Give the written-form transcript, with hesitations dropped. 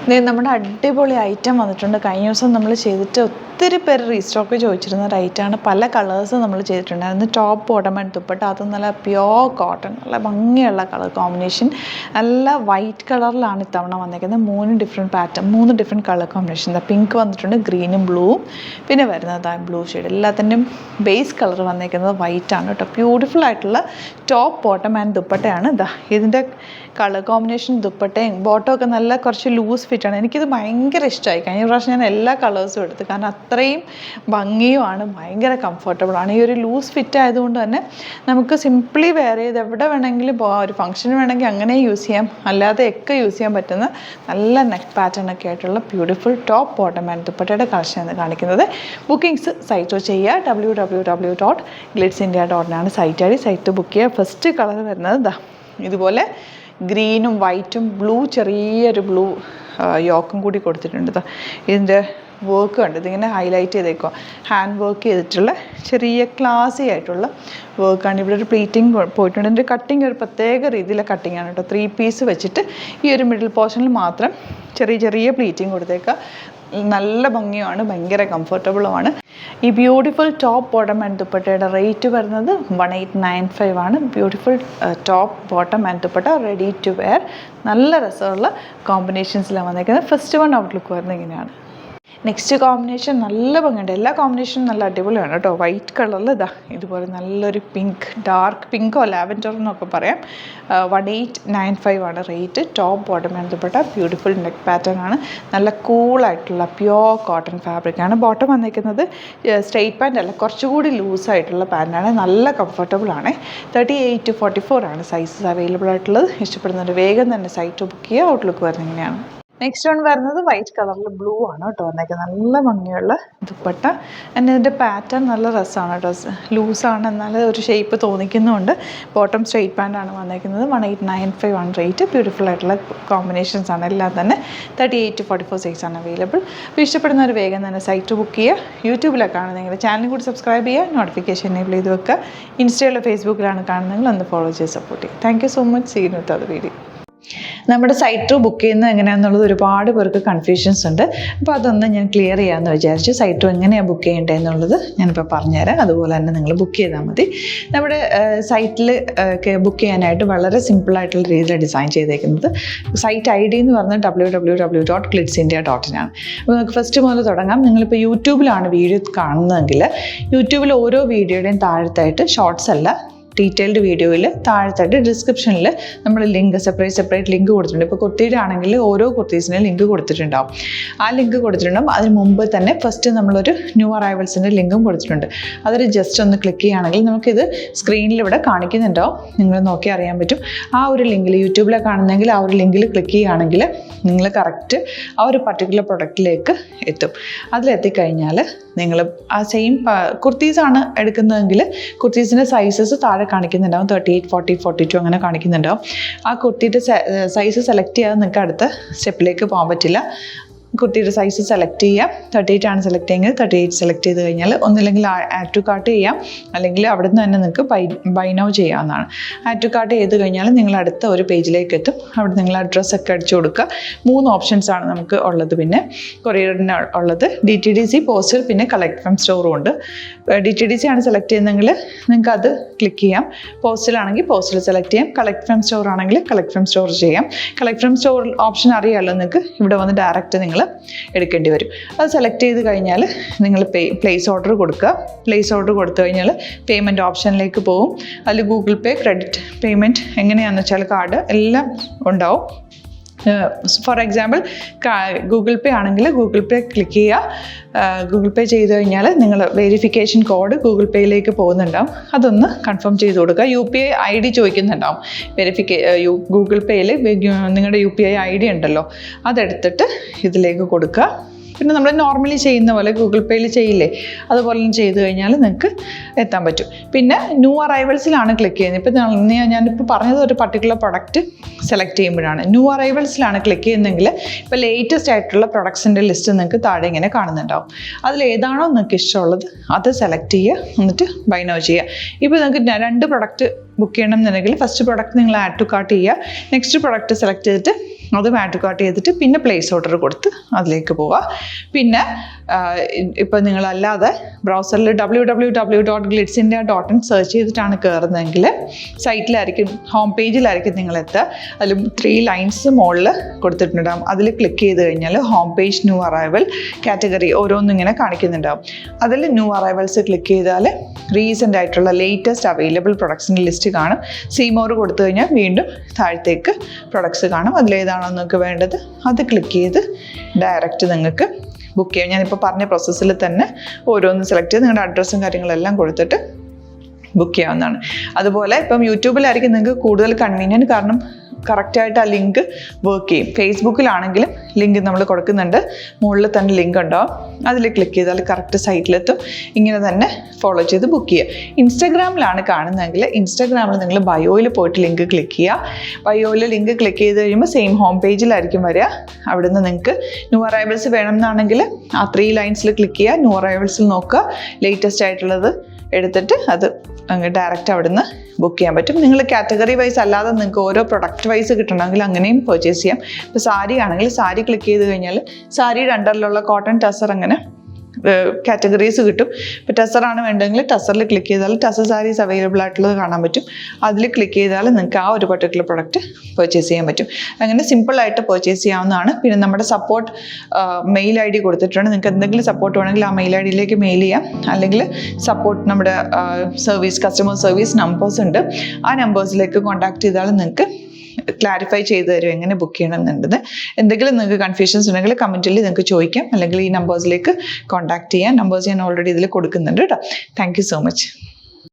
നമ്മുടെ അടിപൊളി ഐറ്റം വന്നിട്ടുണ്ട്. കഴിഞ്ഞ ദിവസം നമ്മൾ ചെയ്തിട്ട് ഒത്തിരി പേര് റീസ്റ്റോക്ക് ചോദിച്ചിരുന്ന ഒരു ഐറ്റമാണ്. പല കളേഴ്സ് നമ്മൾ ചെയ്തിട്ടുണ്ടായിരുന്നു. ടോപ്പ് ബോട്ടം ആൻഡ് ദുപ്പട്ട, അത് നല്ല പ്യോർ കോട്ടൺ, നല്ല ഭംഗിയുള്ള കളർ കോമ്പിനേഷൻ. നല്ല വൈറ്റ് കളറിലാണ് ഇത്തവണ വന്നിരിക്കുന്നത്. 3 different pattern, 3 different colour combination. Pink വന്നിട്ടുണ്ട്, ഗ്രീനും ബ്ലൂവും, പിന്നെ വരുന്നത് ബ്ലൂ ഷെയ്ഡ്. എല്ലാത്തിൻ്റെയും ബേസ് കളർ വന്നിരിക്കുന്നത് വൈറ്റ് ആണ് കേട്ടോ. ബ്യൂട്ടിഫുൾ ആയിട്ടുള്ള ടോപ്പ് ബോട്ടം ആൻഡ് ദുപ്പട്ടയാണ്. ഇതിൻ്റെ കളർ കോമ്പിനേഷൻ, ദുപ്പട്ടയും ബോട്ടം ഒക്കെ നല്ല കുറച്ച് ലൂസ് ഫിറ്റാണ്. എനിക്കിത് ഭയങ്കര ഇഷ്ടമായി. കഴിഞ്ഞ പ്രാവശ്യം ഞാൻ എല്ലാ കളേഴ്സും എടുത്തു, കാരണം അത്രയും ഭംഗിയുമാണ്, ഭയങ്കര കംഫർട്ടബിളാണ്. ഈ ഒരു ലൂസ് ഫിറ്റ് ആയതുകൊണ്ട് തന്നെ നമുക്ക് സിംപ്ലി വെയർ ചെയ്ത് എവിടെ വേണമെങ്കിലും പോകാം. ഒരു ഫംഗ്ഷന് വേണമെങ്കിൽ അങ്ങനെ യൂസ് ചെയ്യാം, അല്ലാതെ ഒക്കെ യൂസ് ചെയ്യാൻ പറ്റുന്ന നല്ല നെക്ക് പാറ്റേൺ ഒക്കെ ആയിട്ടുള്ള ബ്യൂട്ടിഫുൾ ടോപ്പ് ബോട്ടം ആൻഡ് ദുപ്പട്ടയുടെ കളക്ഷനാണ് കാണിക്കുന്നത്. ബുക്കിംഗ്സ് സൈറ്റ് ചെയ്യുക. www.glitzindia.in സൈറ്റ് ആയി സൈറ്റ് ബുക്ക് ചെയ്യുക. ഫസ്റ്റ് കളർ വരുന്നത് ഇതുപോലെ ഗ്രീനും വൈറ്റും ബ്ലൂ, ചെറിയൊരു ബ്ലൂ യോക്കും കൂടി കൊടുത്തിട്ടുണ്ട്. ഇതിൻ്റെ വർക്ക് കണ്ട് ഇതിങ്ങനെ ഹൈലൈറ്റ് ചെയ്തേക്കുക. ഹാൻഡ് വർക്ക് ചെയ്തിട്ടുള്ള ചെറിയ ക്ലാസി ആയിട്ടുള്ള വർക്കാണ്. ഇവിടെ ഒരു പ്ലീറ്റിംഗ് പോയിട്ടുണ്ട്. ഇതിൻ്റെ കട്ടിങ് ഒരു പ്രത്യേക രീതിയിലെ കട്ടിങ്ങാണ് കേട്ടോ. 3 പീസ് വെച്ചിട്ട് ഈ ഒരു മിഡിൽ പോർഷനിൽ മാത്രം ചെറിയ ചെറിയ പ്ലീറ്റിംഗ് കൊടുത്തേക്കുക. നല്ല ഭംഗിയുമാണ്, ഭയങ്കര കംഫർട്ടബിളുമാണ്. ഈ ബ്യൂട്ടിഫുൾ ടോപ്പ് ബോട്ടം ആൻഡ് ദുപ്പട്ടയുടെ റേറ്റ് വരുന്നത് 1895 ആണ്. Beautiful top bottom and dupatta, ready to wear, നല്ല രസമുള്ള കോമ്പിനേഷൻസിലാണ് വന്നിരിക്കുന്നത്. ഫസ്റ്റ് വൺ ഔട്ട്ലുക്ക് വരുന്നത് ഇങ്ങനെയാണ്. നെക്സ്റ്റ് കോമ്പിനേഷൻ നല്ല ഭംഗിയുണ്ട്. എല്ലാ കോമ്പിനേഷനും നല്ല അടിപൊളിയാണ് കേട്ടോ. വൈറ്റ് കളറിൽ ഇതുപോലെ നല്ലൊരു പിങ്ക്, ഡാർക്ക് പിങ്കോ ലാവൻഡർ എന്നൊക്കെ പറയാം. 1895 ആണ് rate. Top bottom and dupatta, beautiful neck pattern ആണ്. നല്ല കൂളായിട്ടുള്ള പ്യോർ കോട്ടൺ ഫാബ്രിക്കാണ്. ബോട്ടം വന്നിരിക്കുന്നത് സ്ട്രെയിറ്റ് പാൻ്റ് അല്ല, കുറച്ചുകൂടി ലൂസായിട്ടുള്ള പാൻറ്റാണ്. നല്ല കംഫർട്ടബിളാണ്. 38 to 44 ആണ് സൈസസ് അവൈലബിൾ ആയിട്ടുള്ളത്. ഇഷ്ടപ്പെടുന്നവർ വേഗം തന്നെ സൈറ്റ് ബുക്ക് ചെയ്യുക. ഔട്ട്ലുക്ക് വരുന്നത് ഇങ്ങനെയാണ്. നെക്സ്റ്റ് വൺ വരുന്നത് വൈറ്റ് കളറിൽ ബ്ലൂ ആണ് കേട്ടോ വന്നേക്കുന്നത്. നല്ല ഭംഗിയുള്ള ദുപ്പട്ട. ഇതിൻ്റെ പാറ്റേൺ നല്ല രസമാണ് കേട്ടോ. ലൂസാണ്, എന്നാൽ ഒരു ഷേപ്പ് തോന്നിക്കുന്നുണ്ട്. ബോട്ടം സ്ട്രെയിറ്റ് പാൻ്റാണ് വന്നേക്കുന്നത്. 1895 ആണ് റേറ്റ്. ബ്യൂട്ടിഫുൾ ആയിട്ടുള്ള കോമ്പിനേഷൻസ് ആണ് എല്ലാം തന്നെ. 38 to 44 സൈസ് ആണ് അവൈലബിൾ. അപ്പോൾ ഇഷ്ടപ്പെടുന്നവർ വേഗം തന്നെ സൈറ്റ് ബുക്ക് ചെയ്യുക. യൂട്യൂബിലൊക്കെ കാണുന്നെങ്കിൽ ചാനൽ കൂടി സബ്സ്ക്രൈബ് ചെയ്യുക, നോട്ടിഫിക്കേഷൻ എനേബിൾ ചെയ്ത് വെക്കുക. ഇൻസ്റ്റയിലോ ഫേസ്ബുക്കിലാണ് കാണുന്നതെങ്കിൽ ഒന്ന് ഫോളോ ചെയ്ത് സപ്പോർട്ട് ചെയ്യുക. Thank you so much. See you with other video. നമ്മുടെ സൈറ്റ് ബുക്ക് ചെയ്യുന്നത് എങ്ങനെയാണെന്നുള്ളത് ഒരുപാട് പേർക്ക് കൺഫ്യൂഷൻസ് ഉണ്ട്. അപ്പോൾ അതൊന്ന് ഞാൻ ക്ലിയർ ചെയ്യാമെന്ന് വിചാരിച്ചു. സൈറ്റ് എങ്ങനെയാണ് ബുക്ക് ചെയ്യേണ്ടത് എന്നുള്ളത് ഞാനിപ്പോൾ പറഞ്ഞുതരാം. അതുപോലെ തന്നെ നിങ്ങൾ ബുക്ക് ചെയ്താൽ മതി. നമ്മുടെ സൈറ്റിൽ ബുക്ക് ചെയ്യാനായിട്ട് വളരെ സിമ്പിളായിട്ടുള്ള രീതിയിൽ ഡിസൈൻ ചെയ്തേക്കുന്നത്. സൈറ്റ് ID എന്ന് പറഞ്ഞാൽ www.glitzindia.in ആണ്. അപ്പോൾ നമുക്ക് ഫസ്റ്റ് മുതൽ തുടങ്ങാം. നിങ്ങളിപ്പോൾ യൂട്യൂബിലാണ് വീഡിയോ കാണുന്നതെങ്കിൽ യൂട്യൂബിൽ ഓരോ വീഡിയോയുടെയും താഴത്തായിട്ട്, ഷോർട്സ് അല്ല, ഡീറ്റെയിൽഡ് വീഡിയോയിൽ താഴത്തായിട്ട് ഡിസ്ക്രിപ്ഷനിൽ നമ്മൾ ലിങ്ക് സെപ്പറേറ്റ് ലിങ്ക് കൊടുത്തിട്ടുണ്ട്. ഇപ്പോൾ കുർത്തിയുടെ ആണെങ്കിൽ ഓരോ കുർത്തീസിനും ലിങ്ക് കൊടുത്തിട്ടുണ്ടാവും. ആ ലിങ്ക് കൊടുത്തിട്ടുണ്ടാവും. അതിന് മുമ്പ് തന്നെ ഫസ്റ്റ് നമ്മളൊരു ന്യൂ അറൈവൽസിൻ്റെ ലിങ്കും കൊടുത്തിട്ടുണ്ട്. അതൊരു ജസ്റ്റ് ഒന്ന് ക്ലിക്ക് ചെയ്യുകയാണെങ്കിൽ നമുക്കിത് സ്ക്രീനിൽ ഇവിടെ കാണിക്കുന്നുണ്ടാവും. നിങ്ങൾ നോക്കി അറിയാൻ പറ്റും. ആ ഒരു ലിങ്കിൽ, യൂട്യൂബിലെ കാണുന്നെങ്കിൽ ആ ഒരു ലിങ്കിൽ ക്ലിക്ക് ചെയ്യുകയാണെങ്കിൽ നിങ്ങൾ കറക്റ്റ് ആ ഒരു പർട്ടിക്കുലർ പ്രൊഡക്റ്റിലേക്ക് എത്തും. അതിലെത്തിക്കഴിഞ്ഞാൽ നിങ്ങൾ ആ സെയിം കുർത്തീസാണ് എടുക്കുന്നതെങ്കിൽ കുർത്തീസിൻ്റെ സൈസസ് താഴെ കാണിക്കുന്നുണ്ടാവും. 38, 40, 42 അങ്ങനെ കാണിക്കുന്നുണ്ടാവും. ആ കുർത്തിയുടെ സൈസ് സെലക്ട് ചെയ്യാതെ നിങ്ങൾക്ക് അടുത്ത സ്റ്റെപ്പിലേക്ക് പോകാൻ പറ്റില്ല. കുർത്തിയുടെ സൈസ് സെലക്ട് ചെയ്യാം. 38 ആണ് സെലക്ട് ചെയ്യുന്നത്. 38 സെലക്ട് ചെയ്ത് കഴിഞ്ഞാൽ ഒന്നില്ലെങ്കിൽ ആഡ് ടു കാർട്ട് ചെയ്യാം, അല്ലെങ്കിൽ അവിടെ നിന്ന് തന്നെ നിങ്ങൾക്ക് ബൈ നൗ ചെയ്യാവുന്നതാണ്. ആഡ് ടു കാർട്ട് ചെയ്ത് കഴിഞ്ഞാൽ നിങ്ങൾ അടുത്ത ഒരു പേജിലേക്ക് എത്തും. അവിടെ നിങ്ങൾ അഡ്രസ്സൊക്കെ അടിച്ചു കൊടുക്കുക. 3 ഓപ്ഷൻസാണ് നമുക്ക് ഉള്ളത്. പിന്നെ കൊറിയറിന് ഉള്ളത് DTDC, പോസ്റ്റൽ, പിന്നെ കളക്ട് ഫ്രം സ്റ്റോറും ഉണ്ട്. DTDC ആണ് സെലക്ട് ചെയ്യുന്നതെങ്കിൽ നിങ്ങൾക്ക് അത് ക്ലിക്ക് ചെയ്യാം. പോസ്റ്റലാണെങ്കിൽ പോസ്റ്റൽ സെലക്ട് ചെയ്യാം. കളക്ട് ഫ്രം സ്റ്റോർ ആണെങ്കിൽ കളക്ട് ഫ്രം സ്റ്റോർ ചെയ്യാം. കളക്ട് ഫ്രം സ്റ്റോർ ഓപ്ഷൻ അറിയാമല്ലോ നിങ്ങൾക്ക്. ഇവിടെ വന്ന് ഡയറക്റ്റ് നിങ്ങൾ എടുക്കേണ്ടി വരും. അത് സെലക്ട് ചെയ്ത് കഴിഞ്ഞാൽ നിങ്ങൾ പ്ലേസ് ഓർഡർ കൊടുക്കുക. പ്ലേസ് ഓർഡർ കൊടുത്തു കഴിഞ്ഞാൽ പേയ്മെൻറ്റ് ഓപ്ഷനിലേക്ക് പോകും. അതിൽ ഗൂഗിൾ പേ, ക്രെഡിറ്റ് പേയ്മെൻറ്റ് എങ്ങനെയാണെന്ന് വെച്ചാൽ കാർഡ് എല്ലാം ഉണ്ടാവും. ഫോർ എക്സാമ്പിൾ ഗൂഗിൾ പേ ആണെങ്കിൽ ഗൂഗിൾ പേ ക്ലിക്ക് ചെയ്യുക. ഗൂഗിൾ പേ ചെയ്ത് കഴിഞ്ഞാൽ നിങ്ങൾ വെരിഫിക്കേഷൻ കോഡ് ഗൂഗിൾ പേയിലേക്ക് പോകുന്നുണ്ടാവും. അതൊന്ന് കൺഫേം ചെയ്ത് കൊടുക്കുക. UPI ID ചോദിക്കുന്നുണ്ടാവും. ഗൂഗിൾ പേയിൽ നിങ്ങളുടെ UPI ID ഉണ്ടല്ലോ, അതെടുത്തിട്ട് ഇതിലേക്ക് കൊടുക്കുക. പിന്നെ നമ്മൾ നോർമലി ചെയ്യുന്ന പോലെ ഗൂഗിൾ പേയിൽ ചെയ്യില്ലേ, അതുപോലെ ചെയ്ത് കഴിഞ്ഞാൽ നിങ്ങൾക്ക് എത്താൻ പറ്റും. പിന്നെ ന്യൂ അറൈവൽസിലാണ് ക്ലിക്ക് ചെയ്യുന്നത്. ഇപ്പോൾ ഞാനിപ്പോൾ പറഞ്ഞത് ഒരു പർട്ടിക്കുലർ പ്രൊഡക്റ്റ് സെലക്ട് ചെയ്യുമ്പോഴാണ്. ന്യൂ അറൈവൽസിലാണ് ക്ലിക്ക് ചെയ്യുന്നതെങ്കിൽ ഇപ്പോൾ ലേറ്റസ്റ്റ് ആയിട്ടുള്ള പ്രൊഡക്ട്സിൻ്റെ ലിസ്റ്റ് നിങ്ങൾക്ക് താഴെ ഇങ്ങനെ കാണുന്നുണ്ടാവും. അതിൽ ഏതാണോ നിങ്ങൾക്ക് ഇഷ്ടമുള്ളത് അത് സെലക്ട് ചെയ്യുക, എന്നിട്ട് ബൈ നൗ ചെയ്യുക. ഇപ്പോൾ നിങ്ങൾക്ക് 2 പ്രൊഡക്റ്റ് ബുക്ക് ചെയ്യണം എന്നുണ്ടെങ്കിൽ ഫസ്റ്റ് പ്രൊഡക്റ്റ് നിങ്ങൾ ആഡ് ടു കാർട്ട് ചെയ്യുക. നെക്സ്റ്റ് പ്രൊഡക്റ്റ് സെലക്ട് ചെയ്തിട്ട് അതും ആഡ് ടു കാർട്ട് ചെയ്തിട്ട് പിന്നെ പ്ലേസ് ഓർഡർ കൊടുത്ത് അതിലേക്ക് പോവുക. പിന്നെ ഇപ്പോൾ നിങ്ങളല്ലാതെ ബ്രൗസറിൽ www.glitzindia.in സെർച്ച് ചെയ്തിട്ടാണ് കയറുന്നതെങ്കിൽ സൈറ്റിലായിരിക്കും, ഹോം പേജിലായിരിക്കും നിങ്ങളെത്തുക. അതിൽ 3 ലൈൻസ് മുകളിൽ കൊടുത്തിട്ടുണ്ടാകും. അതിൽ ക്ലിക്ക് ചെയ്ത് കഴിഞ്ഞാൽ home page new arrival category ഓരോന്നും ഇങ്ങനെ കാണിക്കുന്നുണ്ടാവും. അതിൽ ന്യൂ അറൈവൽസ് ക്ലിക്ക് ചെയ്താൽ റീസെൻ്റ് ആയിട്ടുള്ള ലേറ്റസ്റ്റ് അവൈലബിൾ പ്രൊഡക്ട്സിൻ്റെ ലിസ്റ്റ് കാണും. സീമോർ കൊടുത്തു കഴിഞ്ഞാൽ വീണ്ടും താഴത്തേക്ക് പ്രൊഡക്ട്സ് കാണും. അതിലേതാണോ നിങ്ങൾക്ക് വേണ്ടത് അത് ക്ലിക്ക് ചെയ്ത് ഡയറക്റ്റ് നിങ്ങൾക്ക് ബുക്ക് ചെയ്യാം. ഞാനിപ്പോൾ പറഞ്ഞ പ്രോസസ്സിൽ തന്നെ ഓരോന്ന് സെലക്ട് ചെയ്ത് നിങ്ങളുടെ അഡ്രസ്സും കാര്യങ്ങളെല്ലാം കൊടുത്തിട്ട് ബുക്ക് ചെയ്യാവുന്നതാണ്. അതുപോലെ ഇപ്പം യൂട്യൂബിലായിരിക്കും നിങ്ങൾക്ക് കൂടുതൽ കൺവീനിയൻറ്റ്, കാരണം കറക്റ്റായിട്ട് ആ ലിങ്ക് വർക്ക് ചെയ്യും. ഫേസ്ബുക്കിലാണെങ്കിലും ലിങ്ക് നമ്മൾ കൊടുക്കുന്നുണ്ട്, മുകളിൽ തന്നെ ലിങ്ക് ഉണ്ടാവും. അതിൽ ക്ലിക്ക് ചെയ്താൽ കറക്റ്റ് സൈറ്റിലെത്തും. ഇങ്ങനെ തന്നെ ഫോളോ ചെയ്ത് ബുക്ക് ചെയ്യുക. ഇൻസ്റ്റാഗ്രാമിലാണ് കാണുന്നതെങ്കിൽ ഇൻസ്റ്റാഗ്രാമിൽ നിങ്ങൾ ബയോയിൽ പോയിട്ട് ലിങ്ക് ക്ലിക്ക് ചെയ്യുക. ബയോയിൽ ലിങ്ക് ക്ലിക്ക് ചെയ്ത് കഴിയുമ്പോൾ സെയിം ഹോം പേജിലായിരിക്കും വരിക. അവിടുന്ന് നിങ്ങൾക്ക് ന്യൂ അറൈവൽസ് വേണം എന്നാണെങ്കിൽ ആ 3 ലൈൻസിൽ ക്ലിക്ക് ചെയ്യുക. ന്യൂ അറൈവൽസിൽ നോക്കുക, ലേറ്റസ്റ്റ് ആയിട്ടുള്ളത് എടുത്തിട്ട് അത് അങ്ങ് ഡയറക്റ്റ് അവിടുന്ന് ബുക്ക് ചെയ്യാൻ പറ്റും. നിങ്ങൾ കാറ്റഗറി വൈസ് അല്ലാതെ നിങ്ങൾക്ക് ഓരോ പ്രൊഡക്റ്റ് വൈസ് കിട്ടണമെങ്കിൽ അങ്ങനെയും പർച്ചേസ് ചെയ്യാം. ഇപ്പോൾ സാരി ആണെങ്കിൽ സാരി ക്ലിക്ക് ചെയ്ത് കഴിഞ്ഞാൽ സാരിയുടെ അണ്ടറിലുള്ള കോട്ടൺ ടസർ അങ്ങനെ കാറ്റഗറീസ് കിട്ടും. ഇപ്പോൾ ടസറാണ് വേണ്ടതെങ്കിൽ ടസറിൽ ക്ലിക്ക് ചെയ്താൽ ടസർ സാരീസ് അവൈലബിൾ ആയിട്ടുള്ളത് കാണാൻ പറ്റും. അതിൽ ക്ലിക്ക് ചെയ്താൽ നിങ്ങൾക്ക് ആ ഒരു പർട്ടിക്കുലർ പ്രൊഡക്റ്റ് പർച്ചേസ് ചെയ്യാൻ പറ്റും. അങ്ങനെ സിമ്പിളായിട്ട് പർച്ചേസ് ചെയ്യാവുന്നതാണ്. പിന്നെ നമ്മുടെ സപ്പോർട്ട് മെയിൽ ID കൊടുത്തിട്ടുണ്ട്. നിങ്ങൾക്ക് എന്തെങ്കിലും സപ്പോർട്ട് വേണമെങ്കിൽ ആ മെയിൽ IDയിലേക്ക് മെയിൽ ചെയ്യാം. അല്ലെങ്കിൽ സപ്പോർട്ട് നമ്മുടെ കസ്റ്റമർ സർവീസ് നമ്പേഴ്സ് ഉണ്ട്. ആ നമ്പേഴ്സിലേക്ക് കോൺടാക്ട് ചെയ്താൽ നിങ്ങൾക്ക് ക്ലാരിഫൈ ചെയ്ത് തരും എങ്ങനെ ബുക്ക് ചെയ്യണം എന്നുള്ളത്. എന്തെങ്കിലും നിങ്ങൾക്ക് കൺഫ്യൂഷൻസ് ഉണ്ടെങ്കിൽ കമൻറ്റിൽ നിങ്ങൾക്ക് ചോദിക്കാം, അല്ലെങ്കിൽ ഈ നമ്പേഴ്സിലേക്ക് കോൺടാക്ട് ചെയ്യാം. നമ്പേഴ്സ് ഞാൻ ഓൾറെഡി ഇതിൽ കൊടുക്കുന്നുണ്ട് കേട്ടോ. Thank you so much.